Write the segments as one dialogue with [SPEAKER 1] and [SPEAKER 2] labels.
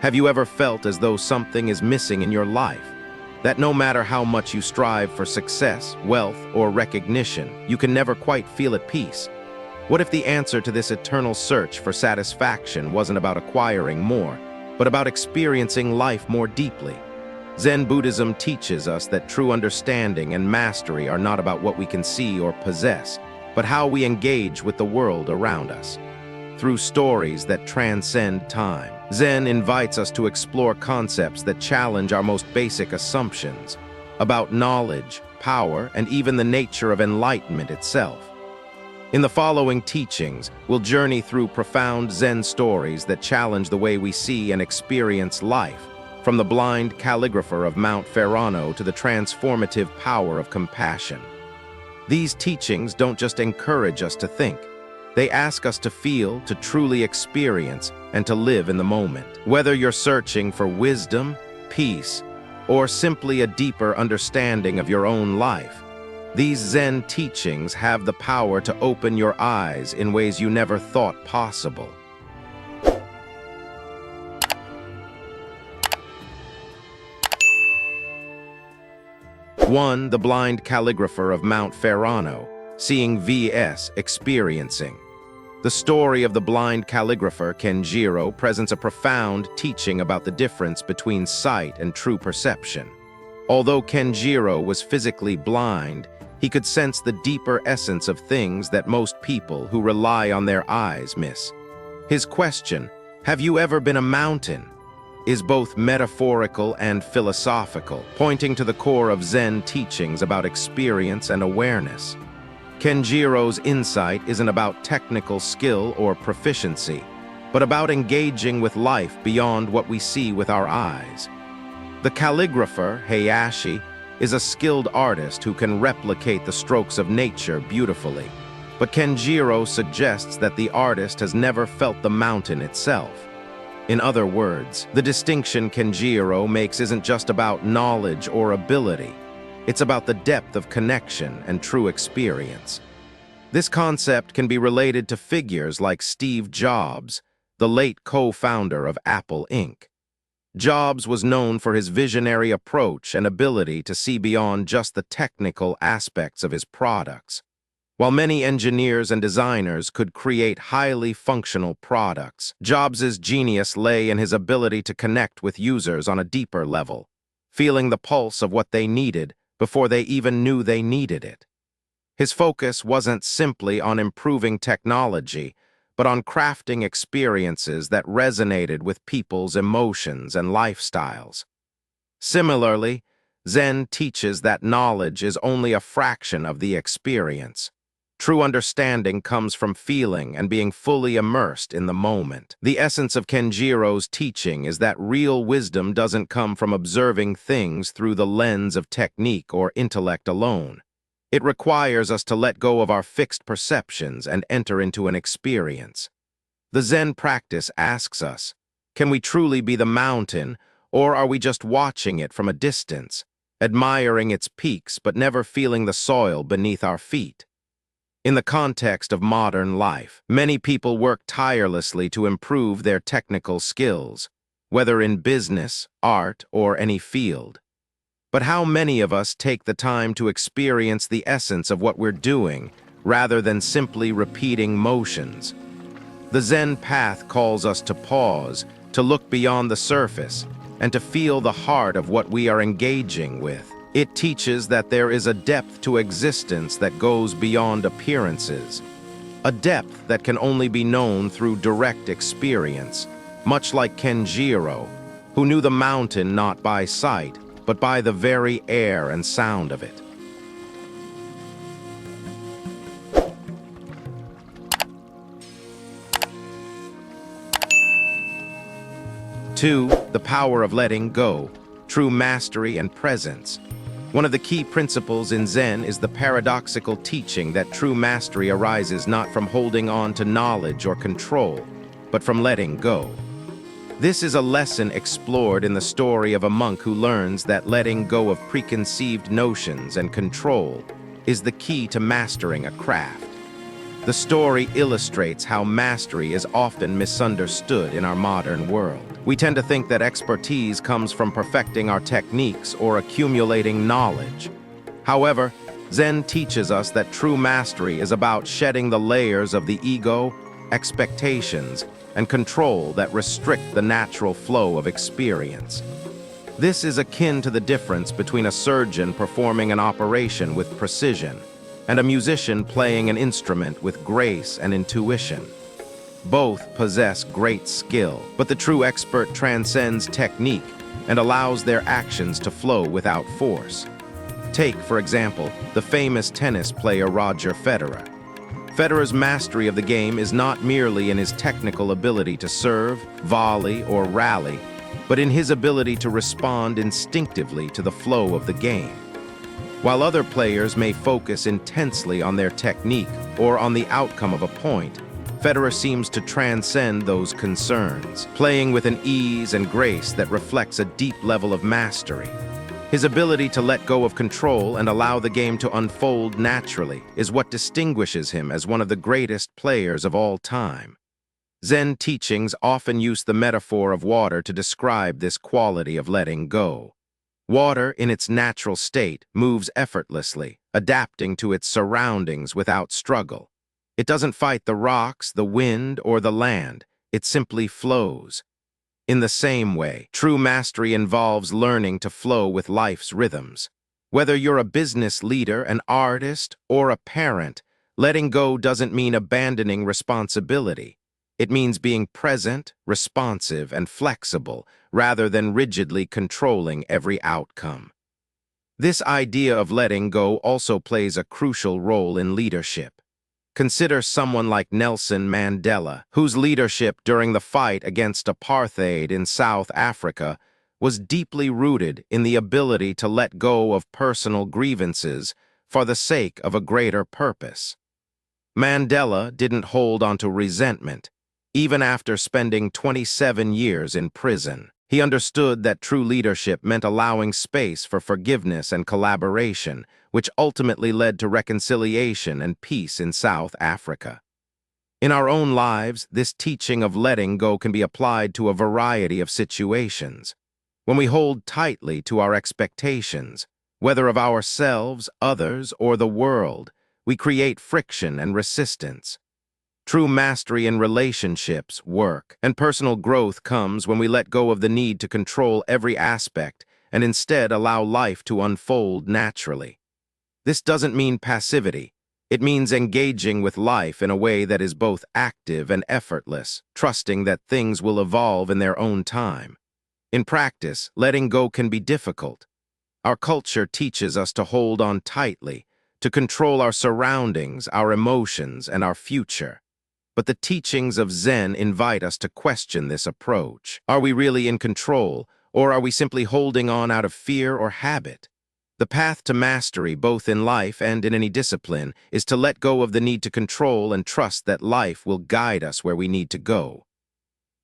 [SPEAKER 1] Have you ever felt as though something is missing in your life? That no matter how much you strive for success, wealth, or recognition, you can never quite feel at peace? What if the answer to this eternal search for satisfaction wasn't about acquiring more, but about experiencing life more deeply? Zen Buddhism teaches us that true understanding and mastery are not about what we can see or possess, but how we engage with the world around us. Through stories that transcend time, Zen invites us to explore concepts that challenge our most basic assumptions about knowledge, power, and even the nature of enlightenment itself. In the following teachings, we'll journey through profound Zen stories that challenge the way we see and experience life, from the blind calligrapher of Mount Ferrano to the transformative power of compassion. These teachings don't just encourage us to think. They ask us to feel, to truly experience, and to live in the moment. Whether you're searching for wisdom, peace, or simply a deeper understanding of your own life, these Zen teachings have the power to open your eyes in ways you never thought possible. 1. The blind calligrapher of Mount Ferrano, seeing vs. experiencing. The story of the blind calligrapher Kenjiro presents a profound teaching about the difference between sight and true perception. Although Kenjiro was physically blind, he could sense the deeper essence of things that most people who rely on their eyes miss. His question, "Have you ever been a mountain?" is both metaphorical and philosophical, pointing to the core of Zen teachings about experience and awareness. Kenjiro's insight isn't about technical skill or proficiency, but about engaging with life beyond what we see with our eyes. The calligrapher, Hayashi, is a skilled artist who can replicate the strokes of nature beautifully. But Kenjiro suggests that the artist has never felt the mountain itself. In other words, the distinction Kenjiro makes isn't just about knowledge or ability. It's about the depth of connection and true experience. This concept can be related to figures like Steve Jobs, the late co-founder of Apple Inc. Jobs was known for his visionary approach and ability to see beyond just the technical aspects of his products. While many engineers and designers could create highly functional products, Jobs' genius lay in his ability to connect with users on a deeper level, feeling the pulse of what they needed before they even knew they needed it. His focus wasn't simply on improving technology, but on crafting experiences that resonated with people's emotions and lifestyles. Similarly, Zen teaches that knowledge is only a fraction of the experience. True understanding comes from feeling and being fully immersed in the moment. The essence of Kenjiro's teaching is that real wisdom doesn't come from observing things through the lens of technique or intellect alone. It requires us to let go of our fixed perceptions and enter into an experience. The Zen practice asks us, can we truly be the mountain, or are we just watching it from a distance, admiring its peaks but never feeling the soil beneath our feet? In the context of modern life, many people work tirelessly to improve their technical skills, whether in business, art, or any field. But how many of us take the time to experience the essence of what we're doing, rather than simply repeating motions? The Zen path calls us to pause, to look beyond the surface, and to feel the heart of what we are engaging with. It teaches that there is a depth to existence that goes beyond appearances, a depth that can only be known through direct experience, much like Kenjiro, who knew the mountain not by sight, but by the very air and sound of it. 2. The power of letting go, true mastery and presence. One of the key principles in Zen is the paradoxical teaching that true mastery arises not from holding on to knowledge or control, but from letting go. This is a lesson explored in the story of a monk who learns that letting go of preconceived notions and control is the key to mastering a craft. The story illustrates how mastery is often misunderstood in our modern world. We tend to think that expertise comes from perfecting our techniques or accumulating knowledge. However, Zen teaches us that true mastery is about shedding the layers of the ego, expectations, and control that restrict the natural flow of experience. This is akin to the difference between a surgeon performing an operation with precision and a musician playing an instrument with grace and intuition. Both possess great skill, but the true expert transcends technique and allows their actions to flow without force. Take, for example, the famous tennis player Roger Federer. Federer's mastery of the game is not merely in his technical ability to serve, volley, or rally, but in his ability to respond instinctively to the flow of the game. While other players may focus intensely on their technique or on the outcome of a point, Federer seems to transcend those concerns, playing with an ease and grace that reflects a deep level of mastery. His ability to let go of control and allow the game to unfold naturally is what distinguishes him as one of the greatest players of all time. Zen teachings often use the metaphor of water to describe this quality of letting go. Water, in its natural state, moves effortlessly, adapting to its surroundings without struggle. It doesn't fight the rocks, the wind, or the land. It simply flows. In the same way, true mastery involves learning to flow with life's rhythms. Whether you're a business leader, an artist, or a parent, letting go doesn't mean abandoning responsibility. It means being present, responsive, and flexible, rather than rigidly controlling every outcome. This idea of letting go also plays a crucial role in leadership. Consider someone like Nelson Mandela, whose leadership during the fight against apartheid in South Africa was deeply rooted in the ability to let go of personal grievances for the sake of a greater purpose. Mandela didn't hold onto resentment, even after spending 27 years in prison. He understood that true leadership meant allowing space for forgiveness and collaboration, which ultimately led to reconciliation and peace in South Africa. In our own lives, this teaching of letting go can be applied to a variety of situations. When we hold tightly to our expectations, whether of ourselves, others, or the world, we create friction and resistance. True mastery in relationships, work, and personal growth comes when we let go of the need to control every aspect and instead allow life to unfold naturally. This doesn't mean passivity. It means engaging with life in a way that is both active and effortless, trusting that things will evolve in their own time. In practice, letting go can be difficult. Our culture teaches us to hold on tightly, to control our surroundings, our emotions, and our future. But the teachings of Zen invite us to question this approach. Are we really in control, or are we simply holding on out of fear or habit? The path to mastery, both in life and in any discipline, is to let go of the need to control and trust that life will guide us where we need to go.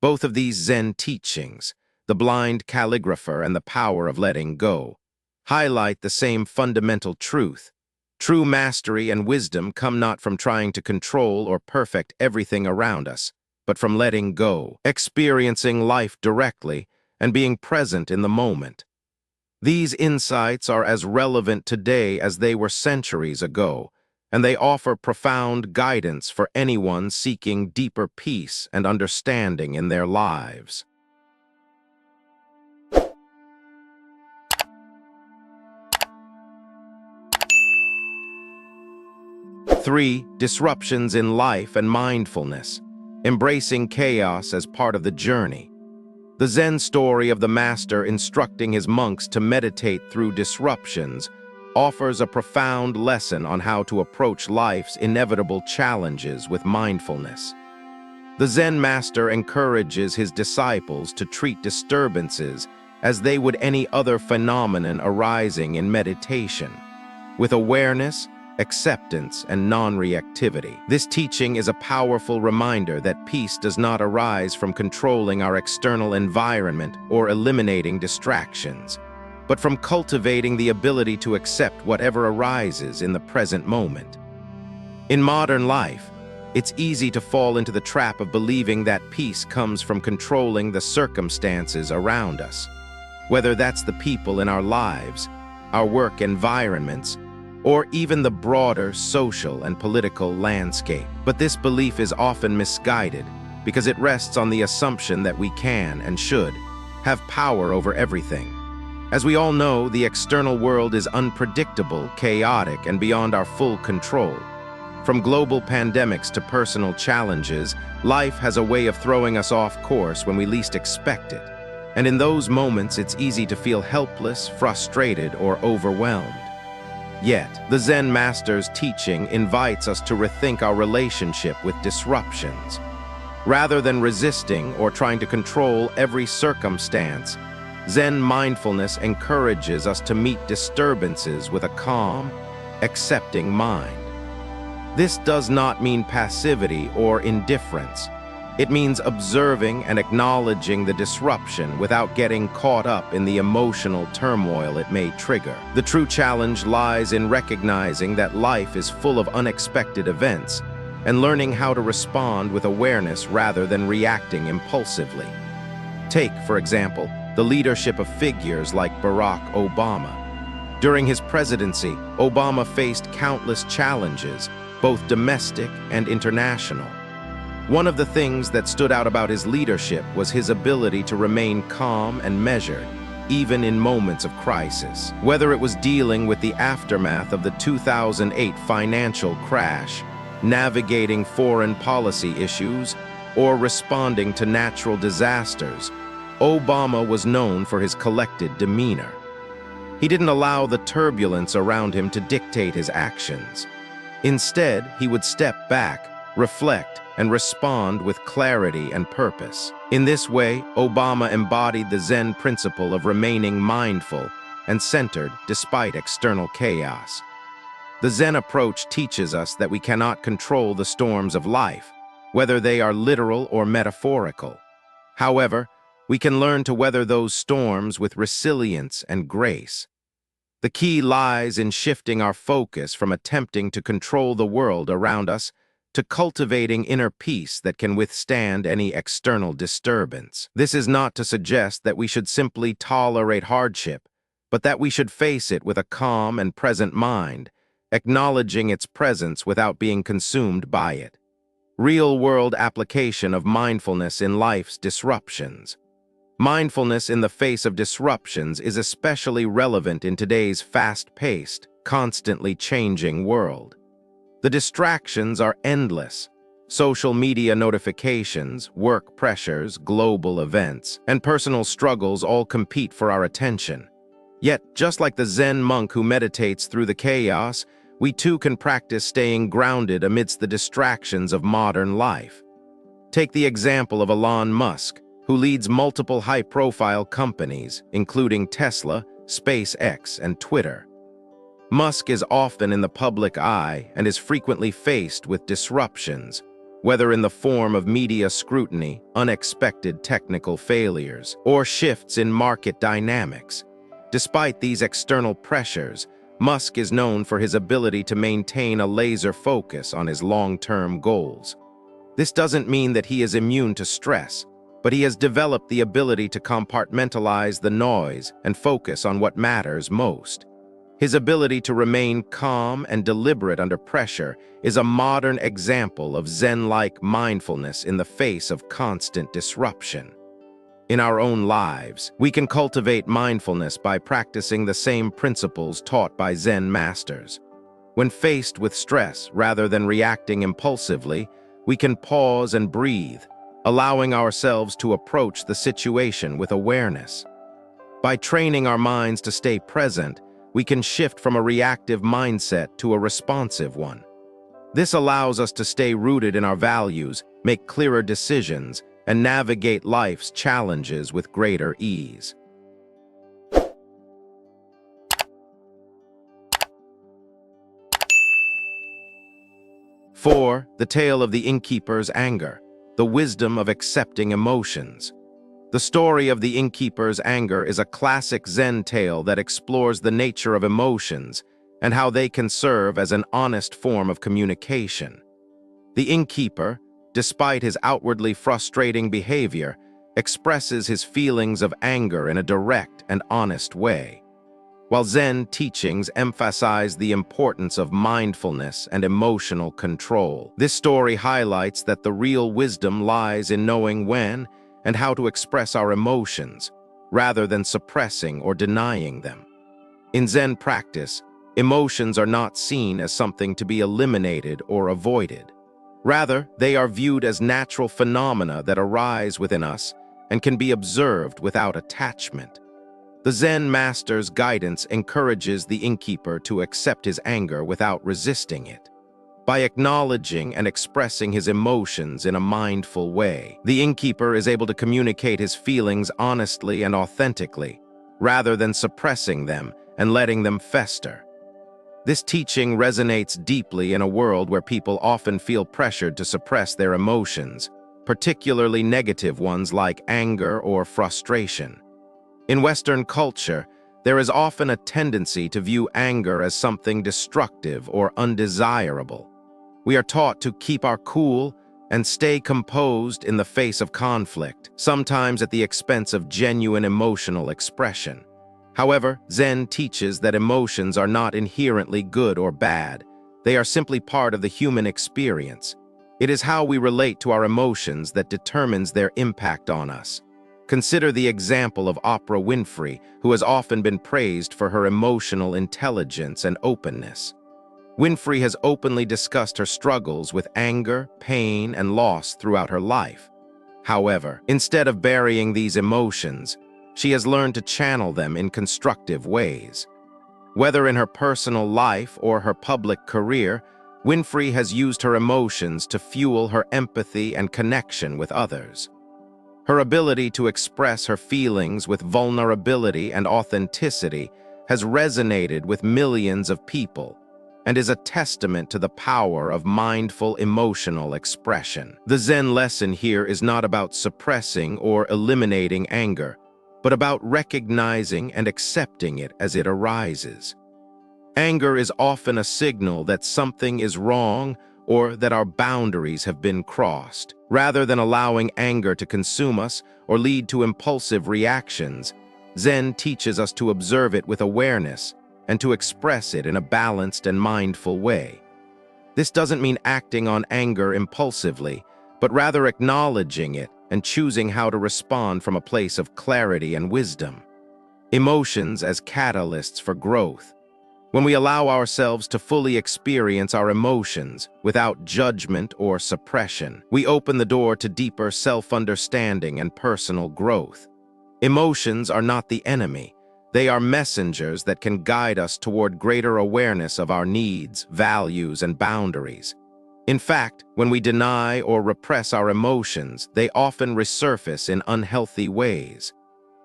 [SPEAKER 1] Both of these Zen teachings, the blind calligrapher and the power of letting go, highlight the same fundamental truth. True mastery and wisdom come not from trying to control or perfect everything around us, but from letting go, experiencing life directly, and being present in the moment. These insights are as relevant today as they were centuries ago, and they offer profound guidance for anyone seeking deeper peace and understanding in their lives. 3. Disruptions in life and mindfulness. Embracing chaos as part of the journey. The Zen story of the master instructing his monks to meditate through disruptions offers a profound lesson on how to approach life's inevitable challenges with mindfulness. The Zen master encourages his disciples to treat disturbances as they would any other phenomenon arising in meditation, with awareness, acceptance, and non-reactivity. This teaching is a powerful reminder that peace does not arise from controlling our external environment or eliminating distractions, but from cultivating the ability to accept whatever arises in the present moment. In modern life, It's easy to fall into the trap of believing that peace comes from controlling the circumstances around us, whether that's the people in our lives, our work environments, or even the broader social and political landscape. But this belief is often misguided because it rests on the assumption that we can and should have power over everything. As we all know, the external world is unpredictable, chaotic, and beyond our full control. From global pandemics to personal challenges, life has a way of throwing us off course when we least expect it. And in those moments, it's easy to feel helpless, frustrated, or overwhelmed. Yet, the Zen Masters' teaching invites us to rethink our relationship with disruptions. Rather than resisting or trying to control every circumstance, Zen mindfulness encourages us to meet disturbances with a calm, accepting mind. This does not mean passivity or indifference. It means observing and acknowledging the disruption without getting caught up in the emotional turmoil it may trigger. The true challenge lies in recognizing that life is full of unexpected events and learning how to respond with awareness rather than reacting impulsively. Take, for example, the leadership of figures like Barack Obama. During his presidency, Obama faced countless challenges, both domestic and international. One of the things that stood out about his leadership was his ability to remain calm and measured, even in moments of crisis. Whether it was dealing with the aftermath of the 2008 financial crash, navigating foreign policy issues, or responding to natural disasters, Obama was known for his collected demeanor. He didn't allow the turbulence around him to dictate his actions. Instead, he would step back, reflect, and respond with clarity and purpose. In this way, Obama embodied the Zen principle of remaining mindful and centered despite external chaos. The Zen approach teaches us that we cannot control the storms of life, whether they are literal or metaphorical. However, we can learn to weather those storms with resilience and grace. The key lies in shifting our focus from attempting to control the world around us to cultivating inner peace that can withstand any external disturbance. This is not to suggest that we should simply tolerate hardship, but that we should face it with a calm and present mind, acknowledging its presence without being consumed by it. Real-world application of mindfulness in life's disruptions. Mindfulness in the face of disruptions is especially relevant in today's fast-paced, constantly changing world. The distractions are endless. Social media notifications, work pressures, global events, and personal struggles all compete for our attention. Yet, just like the Zen monk who meditates through the chaos, we too can practice staying grounded amidst the distractions of modern life. Take the example of Elon Musk, who leads multiple high-profile companies, including Tesla, SpaceX, and Twitter. Musk is often in the public eye and is frequently faced with disruptions, whether in the form of media scrutiny, unexpected technical failures, or shifts in market dynamics. Despite these external pressures, Musk is known for his ability to maintain a laser focus on his long-term goals. This doesn't mean that he is immune to stress, but he has developed the ability to compartmentalize the noise and focus on what matters most. His ability to remain calm and deliberate under pressure is a modern example of Zen-like mindfulness in the face of constant disruption. In our own lives, we can cultivate mindfulness by practicing the same principles taught by Zen Masters. When faced with stress, rather than reacting impulsively, we can pause and breathe, allowing ourselves to approach the situation with awareness. By training our minds to stay present, we can shift from a reactive mindset to a responsive one. This allows us to stay rooted in our values, make clearer decisions, and navigate life's challenges with greater ease. 4. The tale of the innkeeper's anger. The wisdom of accepting emotions. The story of the innkeeper's anger is a classic Zen tale that explores the nature of emotions and how they can serve as an honest form of communication. The innkeeper, despite his outwardly frustrating behavior, expresses his feelings of anger in a direct and honest way. While Zen teachings emphasize the importance of mindfulness and emotional control, this story highlights that the real wisdom lies in knowing when and how to express our emotions, rather than suppressing or denying them. In Zen practice, emotions are not seen as something to be eliminated or avoided. Rather, they are viewed as natural phenomena that arise within us and can be observed without attachment. The Zen Masters' guidance encourages the innkeeper to accept his anger without resisting it. By acknowledging and expressing his emotions in a mindful way, the innkeeper is able to communicate his feelings honestly and authentically, rather than suppressing them and letting them fester. This teaching resonates deeply in a world where people often feel pressured to suppress their emotions, particularly negative ones like anger or frustration. In Western culture, there is often a tendency to view anger as something destructive or undesirable. We are taught to keep our cool and stay composed in the face of conflict, sometimes at the expense of genuine emotional expression. However, Zen teaches that emotions are not inherently good or bad. They are simply part of the human experience. It is how we relate to our emotions that determines their impact on us. Consider the example of Oprah Winfrey, who has often been praised for her emotional intelligence and openness. Winfrey has openly discussed her struggles with anger, pain, and loss throughout her life. However, instead of burying these emotions, she has learned to channel them in constructive ways. Whether in her personal life or her public career, Winfrey has used her emotions to fuel her empathy and connection with others. Her ability to express her feelings with vulnerability and authenticity has resonated with millions of people and is a testament to the power of mindful emotional expression. The Zen lesson here is not about suppressing or eliminating anger, but about recognizing and accepting it as it arises. Anger is often a signal that something is wrong or that our boundaries have been crossed. Rather than allowing anger to consume us or lead to impulsive reactions, Zen teaches us to observe it with awareness and to express it in a balanced and mindful way. This doesn't mean acting on anger impulsively, but rather acknowledging it and choosing how to respond from a place of clarity and wisdom. Emotions as catalysts for growth. When we allow ourselves to fully experience our emotions without judgment or suppression, we open the door to deeper self-understanding and personal growth. Emotions are not the enemy. They are messengers that can guide us toward greater awareness of our needs, values, and boundaries. In fact, when we deny or repress our emotions, they often resurface in unhealthy ways.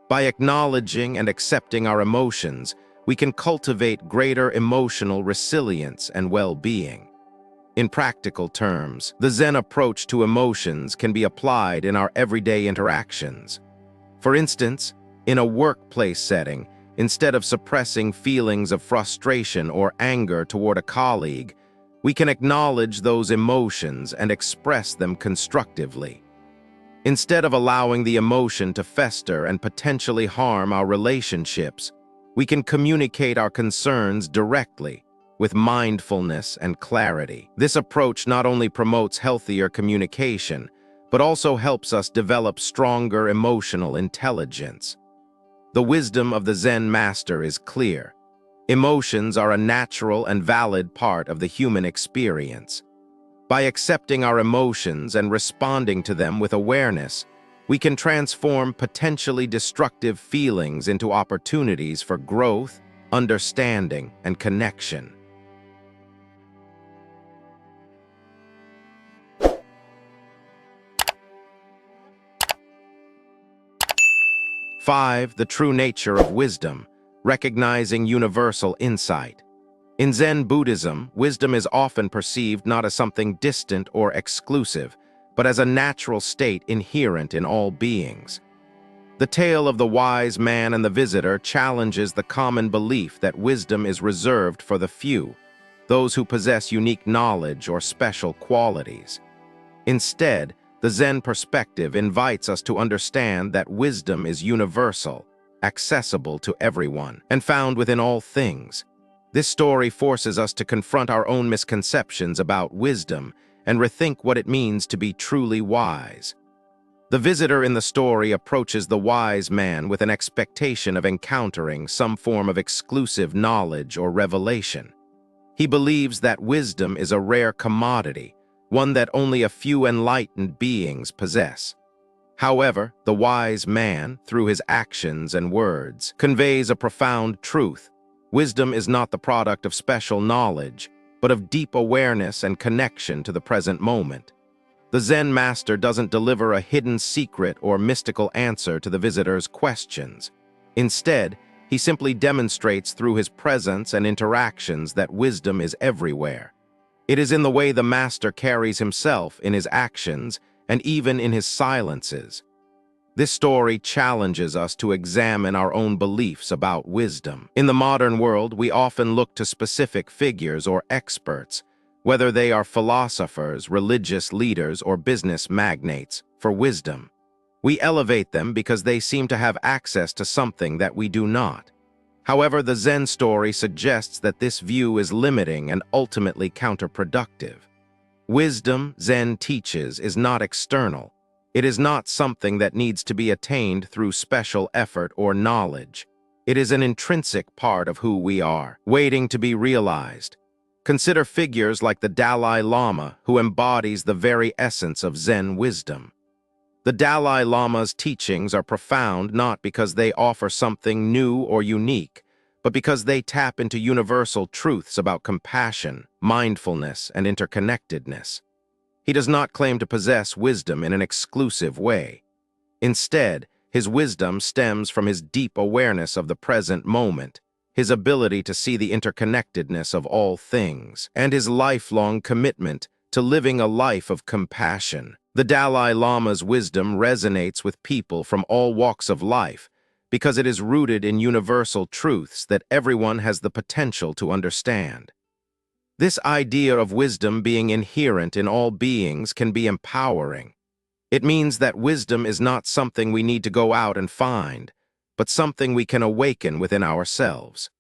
[SPEAKER 1] By acknowledging and accepting our emotions, we can cultivate greater emotional resilience and well-being. In practical terms, the Zen approach to emotions can be applied in our everyday interactions. For instance, in a workplace setting, instead of suppressing feelings of frustration or anger toward a colleague, we can acknowledge those emotions and express them constructively. Instead of allowing the emotion to fester and potentially harm our relationships, we can communicate our concerns directly, with mindfulness and clarity. This approach not only promotes healthier communication, but also helps us develop stronger emotional intelligence. The wisdom of the Zen master is clear. Emotions are a natural and valid part of the human experience. By accepting our emotions and responding to them with awareness, we can transform potentially destructive feelings into opportunities for growth, understanding, and connection. 5. The true nature of wisdom, recognizing universal insight. In Zen Buddhism, wisdom is often perceived not as something distant or exclusive, but as a natural state inherent in all beings. The tale of the wise man and the visitor challenges the common belief that wisdom is reserved for the few. those who possess unique knowledge or special qualities. Instead, the Zen perspective invites us to understand that wisdom is universal, accessible to everyone, and found within all things. This story forces us to confront our own misconceptions about wisdom and rethink what it means to be truly wise. The visitor in the story approaches the wise man with an expectation of encountering some form of exclusive knowledge or revelation. He believes that wisdom is a rare commodity, one that only a few enlightened beings possess. However, the wise man, through his actions and words, conveys a profound truth. Wisdom is not the product of special knowledge, but of deep awareness and connection to the present moment. The Zen master doesn't deliver a hidden secret or mystical answer to the visitor's questions. Instead, he simply demonstrates through his presence and interactions that wisdom is everywhere. It is in the way the master carries himself, in his actions, and even in his silences. This story challenges us to examine our own beliefs about wisdom. In the modern world, we often look to specific figures or experts, whether they are philosophers, religious leaders, or business magnates, for wisdom. We elevate them because they seem to have access to something that we do not. However, the Zen story suggests that this view is limiting and ultimately counterproductive. Wisdom, Zen teaches, is not external. It is not something that needs to be attained through special effort or knowledge. It is an intrinsic part of who we are, waiting to be realized. Consider figures like the Dalai Lama, who embodies the very essence of Zen wisdom. The Dalai Lama's teachings are profound not because they offer something new or unique, but because they tap into universal truths about compassion, mindfulness, and interconnectedness. He does not claim to possess wisdom in an exclusive way. Instead, his wisdom stems from his deep awareness of the present moment, his ability to see the interconnectedness of all things, and his lifelong commitment to living a life of compassion. The Dalai Lama's wisdom resonates with people from all walks of life because it is rooted in universal truths that everyone has the potential to understand. This idea of wisdom being inherent in all beings can be empowering. It means that wisdom is not something we need to go out and find, but something we can awaken within ourselves.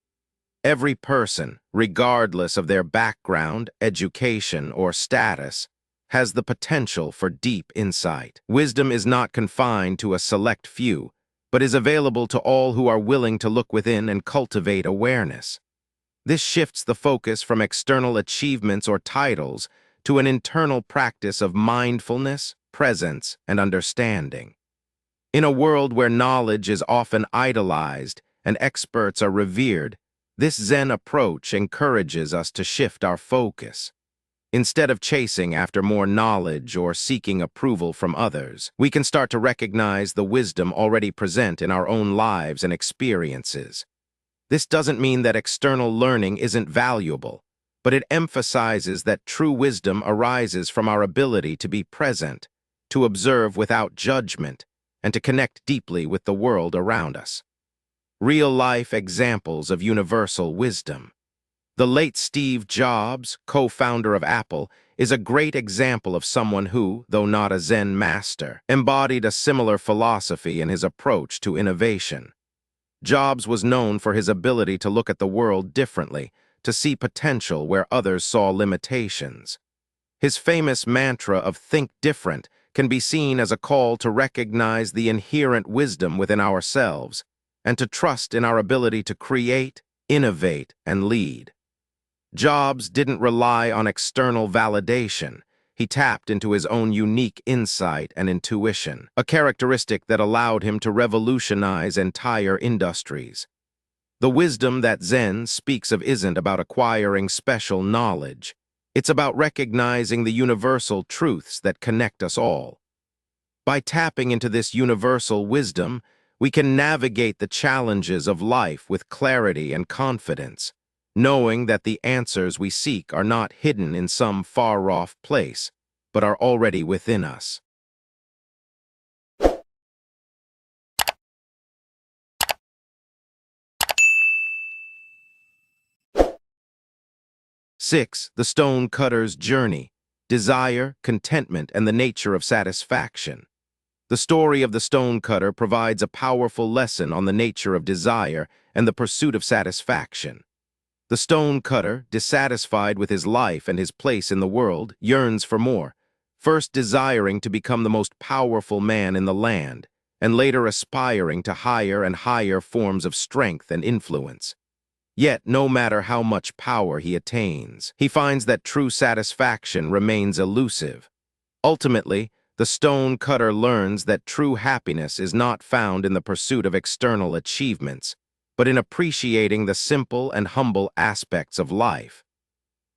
[SPEAKER 1] Every person, regardless of their background, education, or status, has the potential for deep insight. Wisdom is not confined to a select few, but is available to all who are willing to look within and cultivate awareness. This shifts the focus from external achievements or titles to an internal practice of mindfulness, presence, and understanding. In a world where knowledge is often idolized and experts are revered, this Zen approach encourages us to shift our focus. Instead of chasing after more knowledge or seeking approval from others, we can start to recognize the wisdom already present in our own lives and experiences. This doesn't mean that external learning isn't valuable, but it emphasizes that true wisdom arises from our ability to be present, to observe without judgment, and to connect deeply with the world around us. Real-life examples of universal wisdom. The late Steve Jobs, co-founder of Apple, is a great example of someone who, though not a Zen master, embodied a similar philosophy in his approach to innovation. Jobs was known for his ability to look at the world differently, to see potential where others saw limitations. His famous mantra of "think different" can be seen as a call to recognize the inherent wisdom within ourselves and to trust in our ability to create, innovate, and lead. Jobs didn't rely on external validation. He tapped into his own unique insight and intuition, a characteristic that allowed him to revolutionize entire industries. The wisdom that Zen speaks of isn't about acquiring special knowledge. It's about recognizing the universal truths that connect us all. By tapping into this universal wisdom, we can navigate the challenges of life with clarity and confidence, knowing that the answers we seek are not hidden in some far-off place, but are already within us. 6. The Stone-Cutter's Journey: Desire, Contentment, and the Nature of Satisfaction. The story of the stonecutter provides a powerful lesson on the nature of desire and the pursuit of satisfaction. The stonecutter, dissatisfied with his life and his place in the world, yearns for more, first desiring to become the most powerful man in the land, and later aspiring to higher and higher forms of strength and influence. Yet, no matter how much power he attains, he finds that true satisfaction remains elusive. Ultimately, the stone-cutter learns that true happiness is not found in the pursuit of external achievements, but in appreciating the simple and humble aspects of life.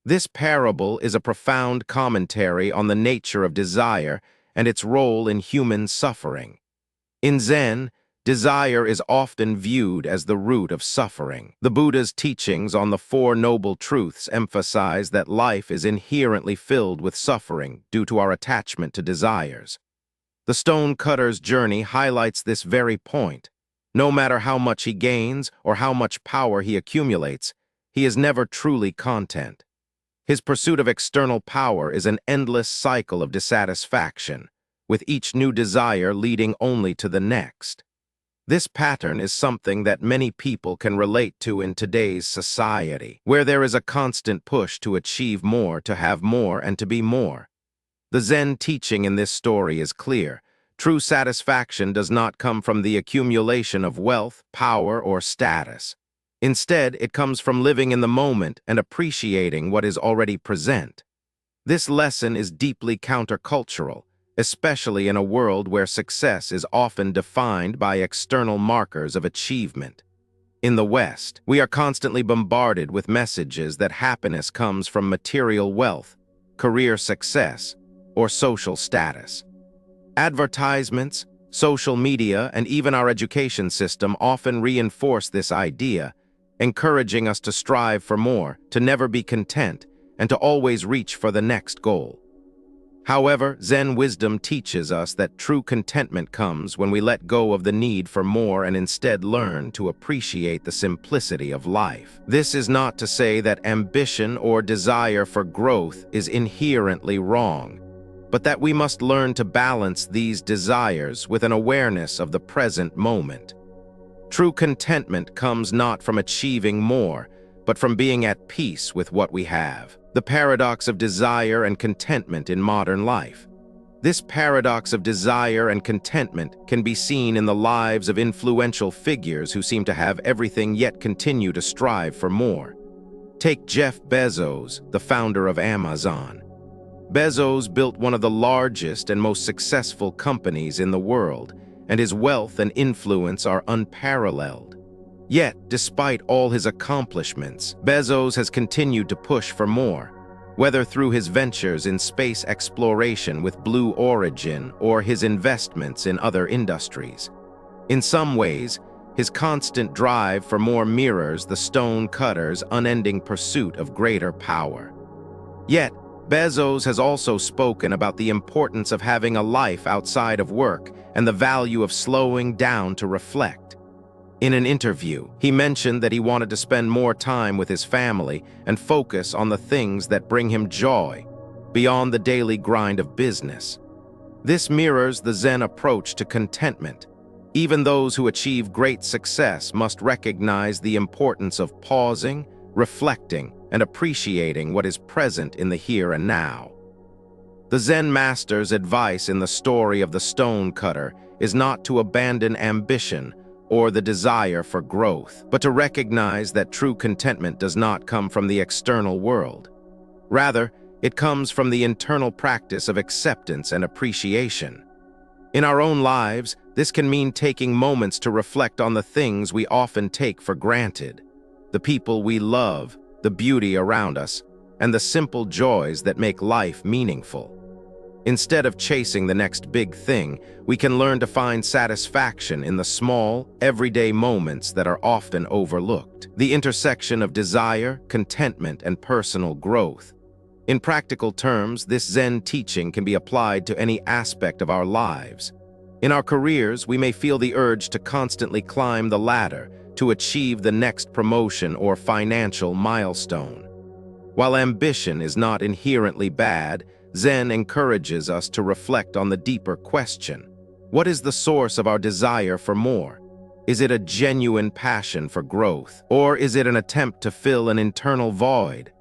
[SPEAKER 1] This parable is a profound commentary on the nature of desire and its role in human suffering. In Zen, desire is often viewed as the root of suffering. The Buddha's teachings on the Four Noble Truths emphasize that life is inherently filled with suffering due to our attachment to desires. The stone-cutter's journey highlights this very point. No matter how much he gains or how much power he accumulates, he is never truly content. His pursuit of external power is an endless cycle of dissatisfaction, with each new desire leading only to the next. This pattern is something that many people can relate to in today's society, where there is a constant push to achieve more, to have more, and to be more. The Zen teaching in this story is clear. True satisfaction does not come from the accumulation of wealth, power, or status. Instead, it comes from living in the moment and appreciating what is already present. This lesson is deeply countercultural, especially in a world where success is often defined by external markers of achievement. In the West, we are constantly bombarded with messages that happiness comes from material wealth, career success, or social status. Advertisements, social media, and even our education system often reinforce this idea, encouraging us to strive for more, to never be content, and to always reach for the next goal. However, Zen wisdom teaches us that true contentment comes when we let go of the need for more and instead learn to appreciate the simplicity of life. This is not to say that ambition or desire for growth is inherently wrong, but that we must learn to balance these desires with an awareness of the present moment. True contentment comes not from achieving more, but from being at peace with what we have. The paradox of desire and contentment in modern life. This paradox of desire and contentment can be seen in the lives of influential figures who seem to have everything yet continue to strive for more. Take Jeff Bezos, the founder of Amazon. Bezos built one of the largest and most successful companies in the world, and his wealth and influence are unparalleled. Yet, despite all his accomplishments, Bezos has continued to push for more, whether through his ventures in space exploration with Blue Origin or his investments in other industries. In some ways, his constant drive for more mirrors the stone-cutter's unending pursuit of greater power. Yet, Bezos has also spoken about the importance of having a life outside of work and the value of slowing down to reflect. In an interview, he mentioned that he wanted to spend more time with his family and focus on the things that bring him joy, beyond the daily grind of business. This mirrors the Zen approach to contentment. Even those who achieve great success must recognize the importance of pausing, reflecting, and appreciating what is present in the here and now. The Zen Masters' advice in the story of the stonecutter is not to abandon ambition or the desire for growth, but to recognize that true contentment does not come from the external world. Rather, it comes from the internal practice of acceptance and appreciation. In our own lives, this can mean taking moments to reflect on the things we often take for granted, the people we love, the beauty around us, and the simple joys that make life meaningful. Instead of chasing the next big thing, we can learn to find satisfaction in the small, everyday moments that are often overlooked. The intersection of desire, contentment, and personal growth. In practical terms, this Zen teaching can be applied to any aspect of our lives. In our careers, we may feel the urge to constantly climb the ladder, to achieve the next promotion or financial milestone. While ambition is not inherently bad, Zen encourages us to reflect on the deeper question. What is the source of our desire for more? Is it a genuine passion for growth, or is it an attempt to fill an internal void?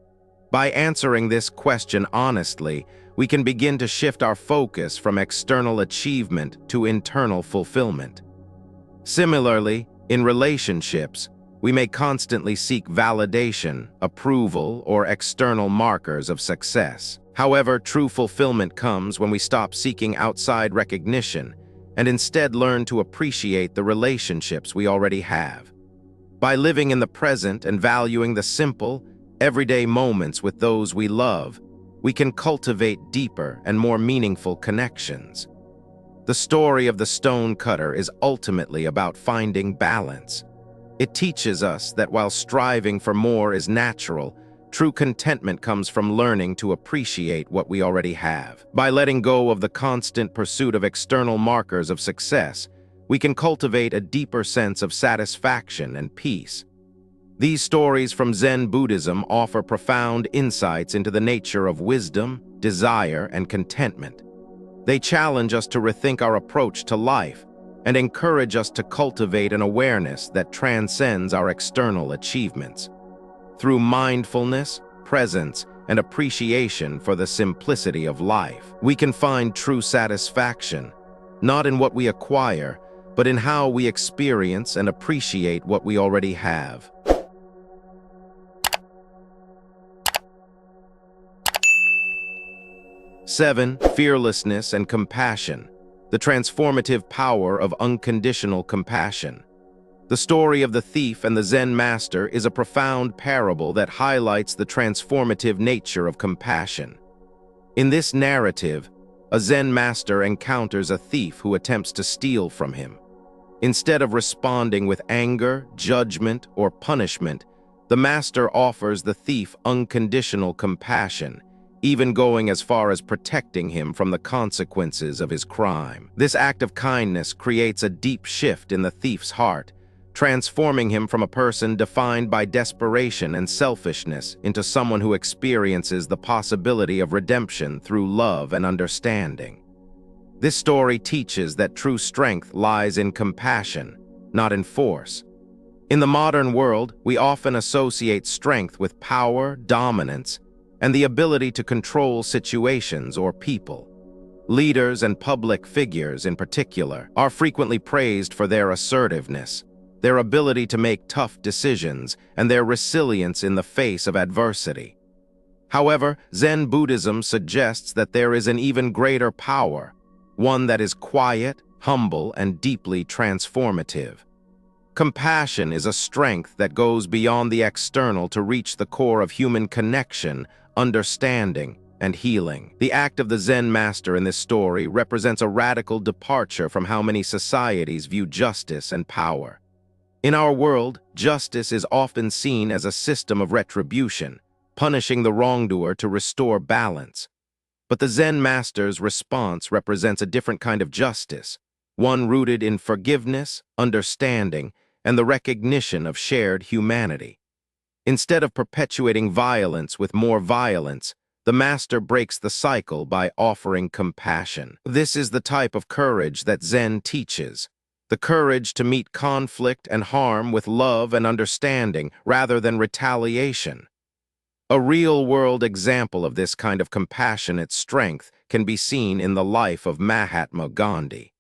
[SPEAKER 1] By answering this question honestly, we can begin to shift our focus from external achievement to internal fulfillment. Similarly, in relationships, we may constantly seek validation, approval, or external markers of success. However, true fulfillment comes when we stop seeking outside recognition and instead learn to appreciate the relationships we already have. By living in the present and valuing the simple, everyday moments with those we love, we can cultivate deeper and more meaningful connections. The story of the stone cutter is ultimately about finding balance. It teaches us that while striving for more is natural, true contentment comes from learning to appreciate what we already have. By letting go of the constant pursuit of external markers of success, we can cultivate a deeper sense of satisfaction and peace. These stories from Zen Buddhism offer profound insights into the nature of wisdom, desire, and contentment. They challenge us to rethink our approach to life and encourage us to cultivate an awareness that transcends our external achievements. Through mindfulness, presence, and appreciation for the simplicity of life, we can find true satisfaction, not in what we acquire, but in how we experience and appreciate what we already have. 7. Fearlessness and compassion. The transformative power of unconditional compassion. The story of the thief and the Zen master is a profound parable that highlights the transformative nature of compassion. In this narrative, a Zen master encounters a thief who attempts to steal from him. Instead of responding with anger, judgment, or punishment, the master offers the thief unconditional compassion, even going as far as protecting him from the consequences of his crime. This act of kindness creates a deep shift in the thief's heart, transforming him from a person defined by desperation and selfishness into someone who experiences the possibility of redemption through love and understanding. This story teaches that true strength lies in compassion, not in force. In the modern world, we often associate strength with power, dominance, and the ability to control situations or people. Leaders and public figures, in particular, are frequently praised for their assertiveness, their ability to make tough decisions, and their resilience in the face of adversity. However, Zen Buddhism suggests that there is an even greater power, one that is quiet, humble, and deeply transformative. Compassion is a strength that goes beyond the external to reach the core of human connection, understanding, and healing. The act of the Zen master in this story represents a radical departure from how many societies view justice and power. In our world, justice is often seen as a system of retribution, punishing the wrongdoer to restore balance. But the Zen master's response represents a different kind of justice, one rooted in forgiveness, understanding, and the recognition of shared humanity. Instead of perpetuating violence with more violence, the master breaks the cycle by offering compassion. This is the type of courage that Zen teaches, the courage to meet conflict and harm with love and understanding rather than retaliation. A real-world example of this kind of compassionate strength can be seen in the life of Mahatma Gandhi.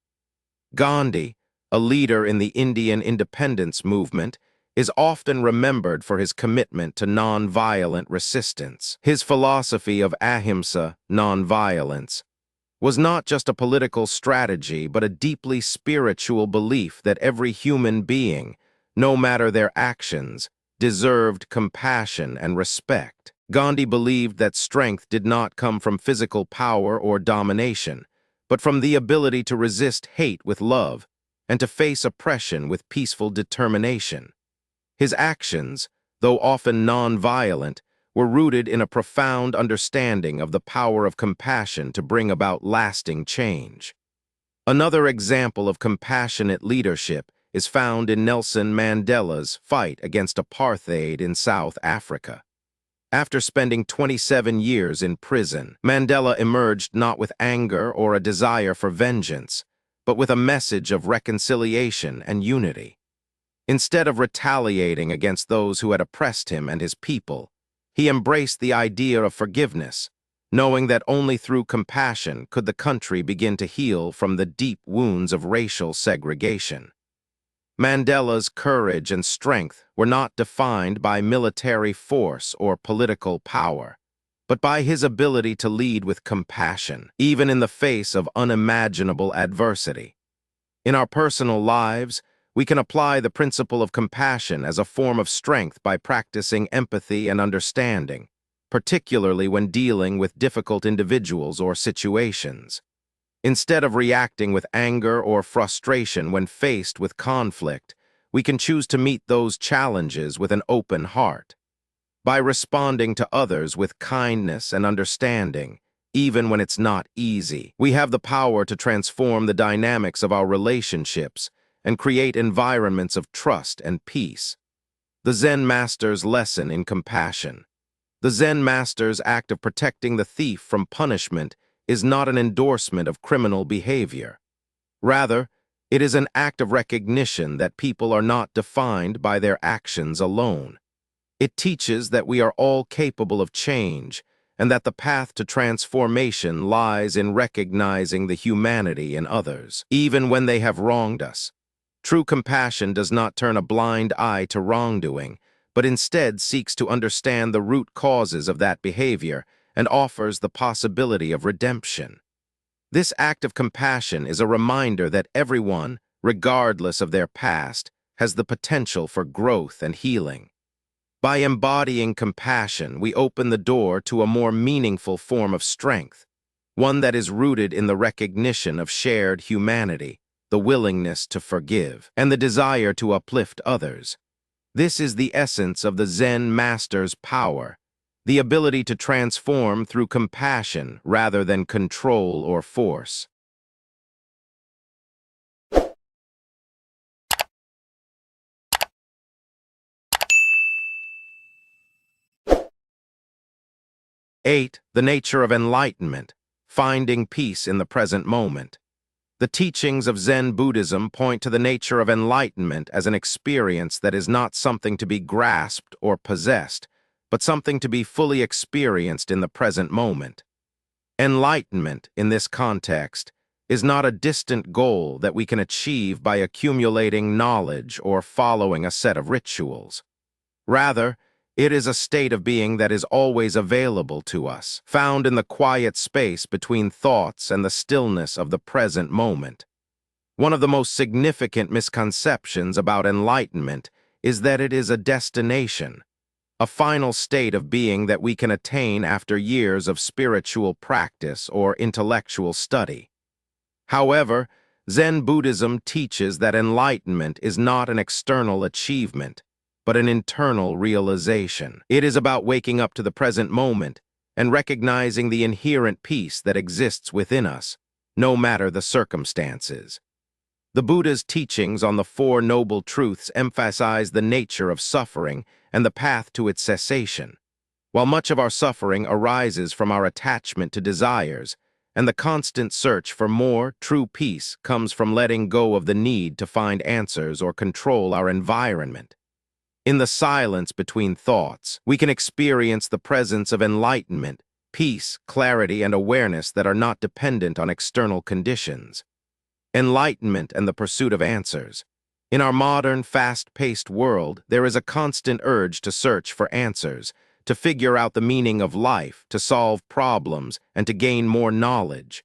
[SPEAKER 1] Gandhi, a leader in the Indian independence movement, is often remembered for his commitment to non-violent resistance. His philosophy of ahimsa, non-violence, was not just a political strategy but a deeply spiritual belief that every human being, no matter their actions, deserved compassion and respect. Gandhi believed that strength did not come from physical power or domination, but from the ability to resist hate with love and to face oppression with peaceful determination. His actions, though often non-violent, were rooted in a profound understanding of the power of compassion to bring about lasting change. Another example of compassionate leadership is found in Nelson Mandela's fight against apartheid in South Africa. After spending 27 years in prison, Mandela emerged not with anger or a desire for vengeance, but with a message of reconciliation and unity. Instead of retaliating against those who had oppressed him and his people, he embraced the idea of forgiveness, knowing that only through compassion could the country begin to heal from the deep wounds of racial segregation. Mandela's courage and strength were not defined by military force or political power, but by his ability to lead with compassion, even in the face of unimaginable adversity. In our personal lives, we can apply the principle of compassion as a form of strength by practicing empathy and understanding, particularly when dealing with difficult individuals or situations. Instead of reacting with anger or frustration when faced with conflict, we can choose to meet those challenges with an open heart. By responding to others with kindness and understanding, even when it's not easy, we have the power to transform the dynamics of our relationships and create environments of trust and peace. The Zen Masters' lesson in compassion. The Zen Masters' act of protecting the thief from punishment is not an endorsement of criminal behavior. Rather, it is an act of recognition that people are not defined by their actions alone. It teaches that we are all capable of change and that the path to transformation lies in recognizing the humanity in others, even when they have wronged us. True compassion does not turn a blind eye to wrongdoing, but instead seeks to understand the root causes of that behavior and offers the possibility of redemption. This act of compassion is a reminder that everyone, regardless of their past, has the potential for growth and healing. By embodying compassion, we open the door to a more meaningful form of strength, one that is rooted in the recognition of shared humanity, the willingness to forgive, and the desire to uplift others. This is the essence of the Zen Master's power, the ability to transform through compassion rather than control or force. Eight, the nature of enlightenment, finding peace in the present moment. The teachings of Zen Buddhism point to the nature of enlightenment as an experience that is not something to be grasped or possessed, but something to be fully experienced in the present moment. Enlightenment, in this context, is not a distant goal that we can achieve by accumulating knowledge or following a set of rituals. Rather, it is a state of being that is always available to us, found in the quiet space between thoughts and the stillness of the present moment. One of the most significant misconceptions about enlightenment is that it is a destination, a final state of being that we can attain after years of spiritual practice or intellectual study. However, Zen Buddhism teaches that enlightenment is not an external achievement, but an internal realization. It is about waking up to the present moment and recognizing the inherent peace that exists within us, no matter the circumstances. The Buddha's teachings on the Four Noble Truths emphasize the nature of suffering and the path to its cessation. While much of our suffering arises from our attachment to desires, and the constant search for more true peace comes from letting go of the need to find answers or control our environment. In the silence between thoughts, we can experience the presence of enlightenment, peace, clarity, and awareness that are not dependent on external conditions. Enlightenment and the pursuit of answers. In our modern, fast-paced world, there is a constant urge to search for answers, to figure out the meaning of life, to solve problems, and to gain more knowledge.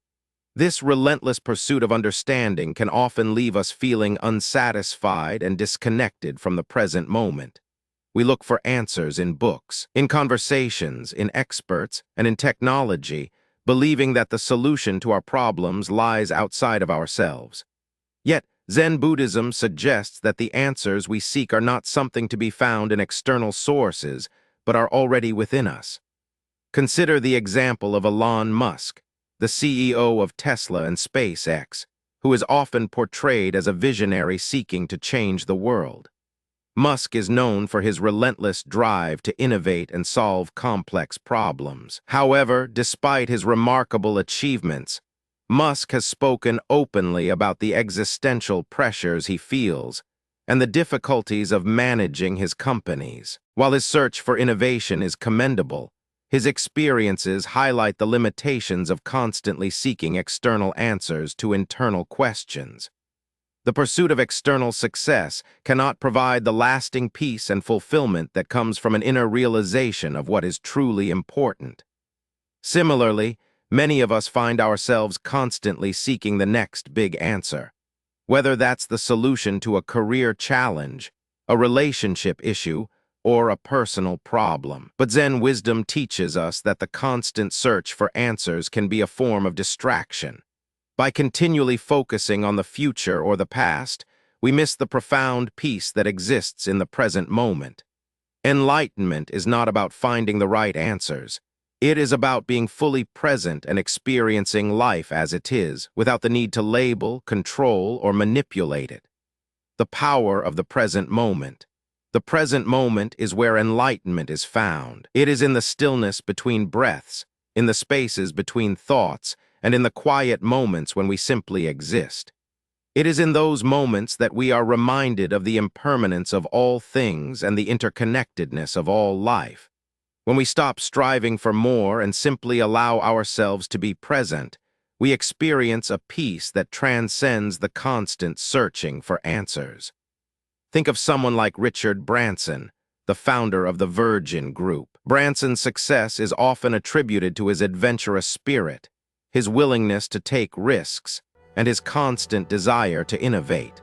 [SPEAKER 1] This relentless pursuit of understanding can often leave us feeling unsatisfied and disconnected from the present moment. We look for answers in books, in conversations, in experts, and in technology, believing that the solution to our problems lies outside of ourselves. Yet, Zen Buddhism suggests that the answers we seek are not something to be found in external sources, but are already within us. Consider the example of Elon Musk, the CEO of Tesla and SpaceX, who is often portrayed as a visionary seeking to change the world. Musk is known for his relentless drive to innovate and solve complex problems. However, despite his remarkable achievements, Musk has spoken openly about the existential pressures he feels and the difficulties of managing his companies. While his search for innovation is commendable, his experiences highlight the limitations of constantly seeking external answers to internal questions. The pursuit of external success cannot provide the lasting peace and fulfillment that comes from an inner realization of what is truly important. Similarly, many of us find ourselves constantly seeking the next big answer, whether that's the solution to a career challenge, a relationship issue, or a personal problem. But Zen wisdom teaches us that the constant search for answers can be a form of distraction. By continually focusing on the future or the past, we miss the profound peace that exists in the present moment. Enlightenment is not about finding the right answers. It is about being fully present and experiencing life as it is, without the need to label, control, or manipulate it. The power of the present moment. The present moment is where enlightenment is found. It is in the stillness between breaths, in the spaces between thoughts, and in the quiet moments when we simply exist. It is in those moments that we are reminded of the impermanence of all things and the interconnectedness of all life. When we stop striving for more and simply allow ourselves to be present, we experience a peace that transcends the constant searching for answers. Think of someone like Richard Branson, the founder of the Virgin Group. Branson's success is often attributed to his adventurous spirit, his willingness to take risks, and his constant desire to innovate.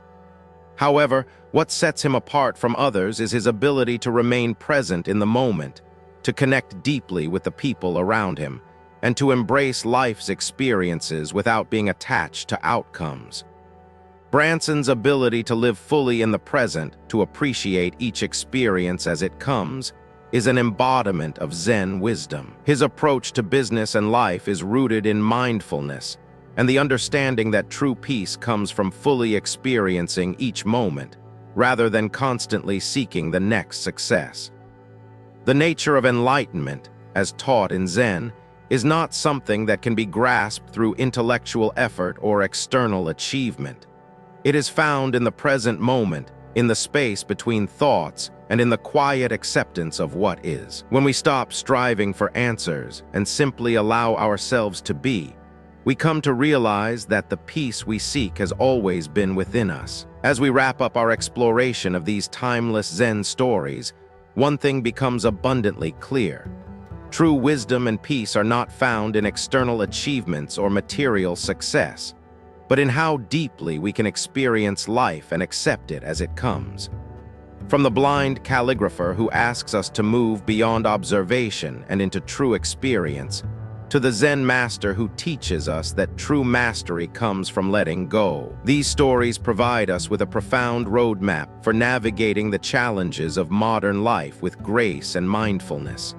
[SPEAKER 1] However, what sets him apart from others is his ability to remain present in the moment, to connect deeply with the people around him, and to embrace life's experiences without being attached to outcomes. Branson's ability to live fully in the present, to appreciate each experience as it comes, is an embodiment of Zen wisdom. His approach to business and life is rooted in mindfulness and the understanding that true peace comes from fully experiencing each moment, rather than constantly seeking the next success. The nature of enlightenment, as taught in Zen, is not something that can be grasped through intellectual effort or external achievement. It is found in the present moment, in the space between thoughts, and in the quiet acceptance of what is. When we stop striving for answers and simply allow ourselves to be, we come to realize that the peace we seek has always been within us. As we wrap up our exploration of these timeless Zen stories, one thing becomes abundantly clear. True wisdom and peace are not found in external achievements or material success, but in how deeply we can experience life and accept it as it comes. From the blind calligrapher who asks us to move beyond observation and into true experience, to the Zen master who teaches us that true mastery comes from letting go. These stories provide us with a profound roadmap for navigating the challenges of modern life with grace and mindfulness.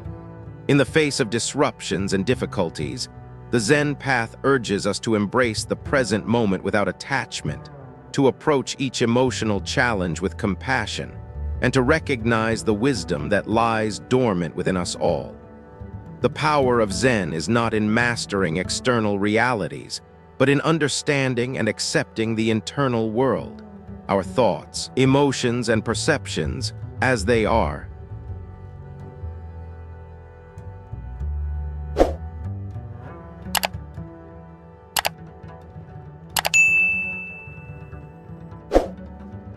[SPEAKER 1] In the face of disruptions and difficulties, the Zen path urges us to embrace the present moment without attachment, to approach each emotional challenge with compassion, and to recognize the wisdom that lies dormant within us all. The power of Zen is not in mastering external realities, but in understanding and accepting the internal world, our thoughts, emotions, and perceptions as they are.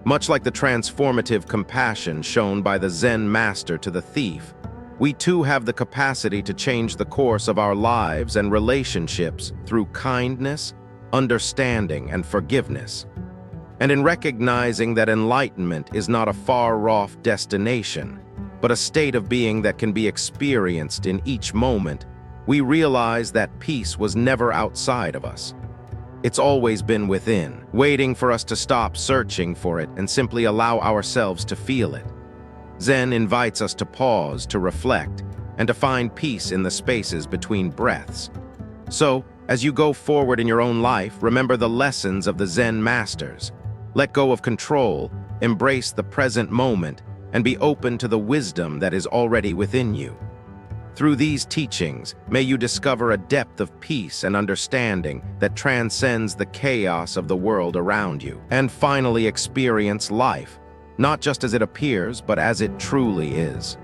[SPEAKER 1] Much like the transformative compassion shown by the Zen master to the thief, we too have the capacity to change the course of our lives and relationships through kindness, understanding, and forgiveness. And in recognizing that enlightenment is not a far-off destination, but a state of being that can be experienced in each moment, we realize that peace was never outside of us. It's always been within, waiting for us to stop searching for it and simply allow ourselves to feel it. Zen invites us to pause, to reflect, and to find peace in the spaces between breaths. So, as you go forward in your own life, remember the lessons of the Zen Masters. Let go of control, embrace the present moment, and be open to the wisdom that is already within you. Through these teachings, may you discover a depth of peace and understanding that transcends the chaos of the world around you, and finally experience life, not just as it appears, but as it truly is.